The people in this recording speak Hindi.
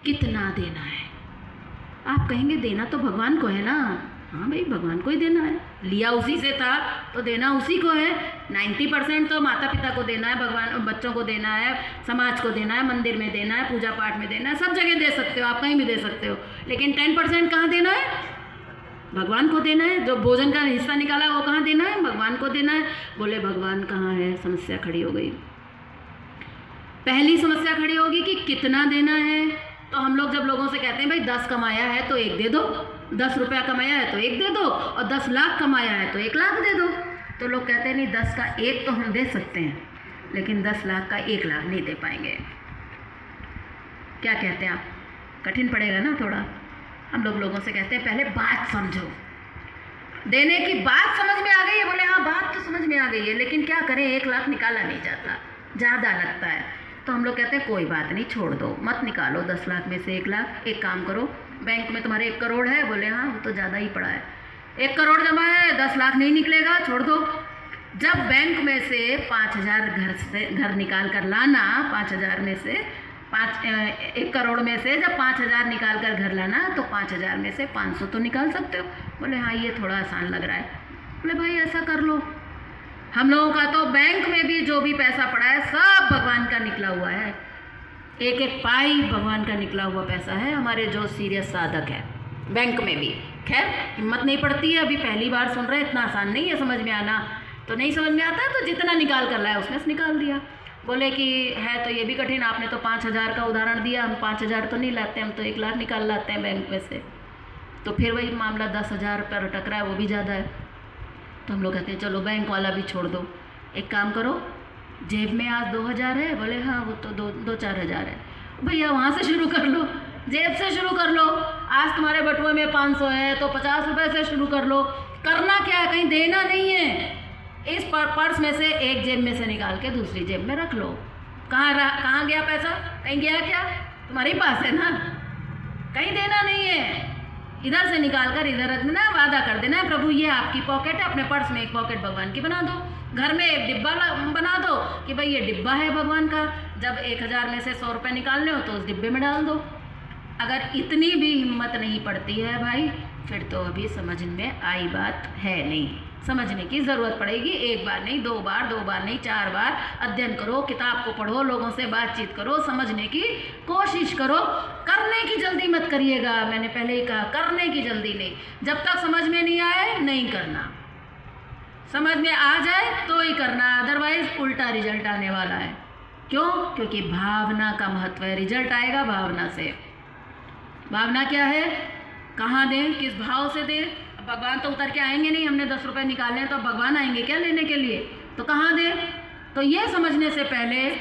कितना देना है। आप कहेंगे देना तो भगवान को है ना। हाँ भाई, भगवान को ही देना है, लिया उसी से था तो देना उसी को है। 90% तो माता पिता को देना है, भगवान बच्चों को देना है, समाज को देना है, मंदिर में देना है, पूजा पाठ में देना है, सब जगह दे सकते हो, आप कहीं भी दे सकते हो। लेकिन 10% कहाँ देना है? भगवान को देना है। जो भोजन का हिस्सा निकाला वो कहाँ देना है? भगवान को देना है। बोले भगवान कहाँ है? समस्या खड़ी हो गई। पहली समस्या खड़ी होगी कि कितना देना है। तो हम लोग जब लोगों से कहते हैं भाई 10 कमाया है तो 1 दे दो, 10 रुपया कमाया है तो 1 दे दो, और 10 लाख कमाया है तो 1 लाख दे दो, तो लोग कहते हैं नहीं 10 का 1 तो हम दे सकते हैं, लेकिन 10 लाख का 1 लाख नहीं दे पाएंगे। क्या कहते हैं आप? कठिन पड़ेगा ना थोड़ा। हम लोग लोगों से कहते हैं पहले बात समझो। देने की बात समझ में आ गई है? बोले हाँ बात तो समझ में आ गई है, लेकिन क्या करें 1 लाख निकाला नहीं जाता, ज़्यादा लगता है। तो हम लोग कहते हैं कोई बात नहीं, छोड़ दो, मत निकालो 10 लाख में से 1 लाख। एक काम करो, बैंक में तुम्हारे 1 करोड़ है। बोले हाँ वो तो ज़्यादा ही पड़ा है, 1 करोड़ जमा है, 10 लाख नहीं निकलेगा, छोड़ दो। जब बैंक में से 5,000 घर निकाल कर लाना, 5,000 में से 1 करोड़ में से जब 5,000 निकाल कर घर लाना, तो 5,000 में से 500 तो निकाल सकते हो। बोले हाँ ये थोड़ा आसान लग रहा है। बोले भाई ऐसा कर लो, हम लोगों का तो बैंक में भी जो भी पैसा पड़ा है सब भगवान का निकला हुआ है, एक एक पाई भगवान का निकला हुआ पैसा है हमारे जो सीरियस साधक है बैंक में भी। खैर हिम्मत नहीं पड़ती है, अभी पहली बार सुन रहे हैं, इतना आसान नहीं है समझ में आना। तो नहीं समझ में आता तो जितना निकाल कर लाया उसमें से निकाल दिया। बोले कि है तो ये भी कठिन, आपने तो 5,000 का उदाहरण दिया, हम 5,000 तो नहीं लाते, हम तो 1 लाख निकाल लाते हैं बैंक में से। तो फिर वही मामला 10,000 पर अटक रहा है, वो भी ज़्यादा है। तो हम लोग कहते हैं चलो बैंक वाला भी छोड़ दो, एक काम करो, जेब में आज 2,000 है। बोले हाँ वो तो 2-4 हज़ार है। भैया वहाँ से शुरू कर लो, जेब से शुरू कर लो। आज तुम्हारे बटुए में 500 है तो 50 रुपये से शुरू कर लो। करना क्या है, कहीं देना नहीं है। इस पर्स में से एक जेब में से निकाल के दूसरी जेब में रख लो। कहाँ गया पैसा? कहीं गया क्या? तुम्हारे पास है ना, कहीं देना नहीं है। इधर से निकाल कर इधर रख देना, वादा कर देना है प्रभु ये आपकी पॉकेट है, अपने पर्स में एक पॉकेट भगवान की बना दो, घर में एक डिब्बा बना दो कि भाई ये डिब्बा है भगवान का, जब 1,000 में से 100 रुपये निकालने हो तो उस डिब्बे में डाल दो। अगर इतनी भी हिम्मत नहीं पड़ती है भाई, फिर तो अभी समझ में आई बात है नहीं। समझने की ज़रूरत पड़ेगी, 1 बार नहीं, 2 बार, 2 बार नहीं, 4 बार अध्ययन करो, किताब को पढ़ो, लोगों से बातचीत करो, समझने की कोशिश करो। करने की जल्दी मत करिएगा, मैंने पहले ही कहा करने की जल्दी नहीं। जब तक समझ में नहीं आए नहीं करना, समझ में आ जाए तो ही करना, अदरवाइज उल्टा रिजल्ट आने वाला है। क्यों? क्योंकि भावना का महत्व है, रिजल्ट आएगा भावना से। भावना क्या है? कहाँ दें, किस भाव से दें? भगवान तो उतर के आएंगे नहीं, हमने 10 रुपये निकाले हैं तो भगवान आएंगे क्या लेने के लिए? तो कहाँ दें? तो ये समझने से पहले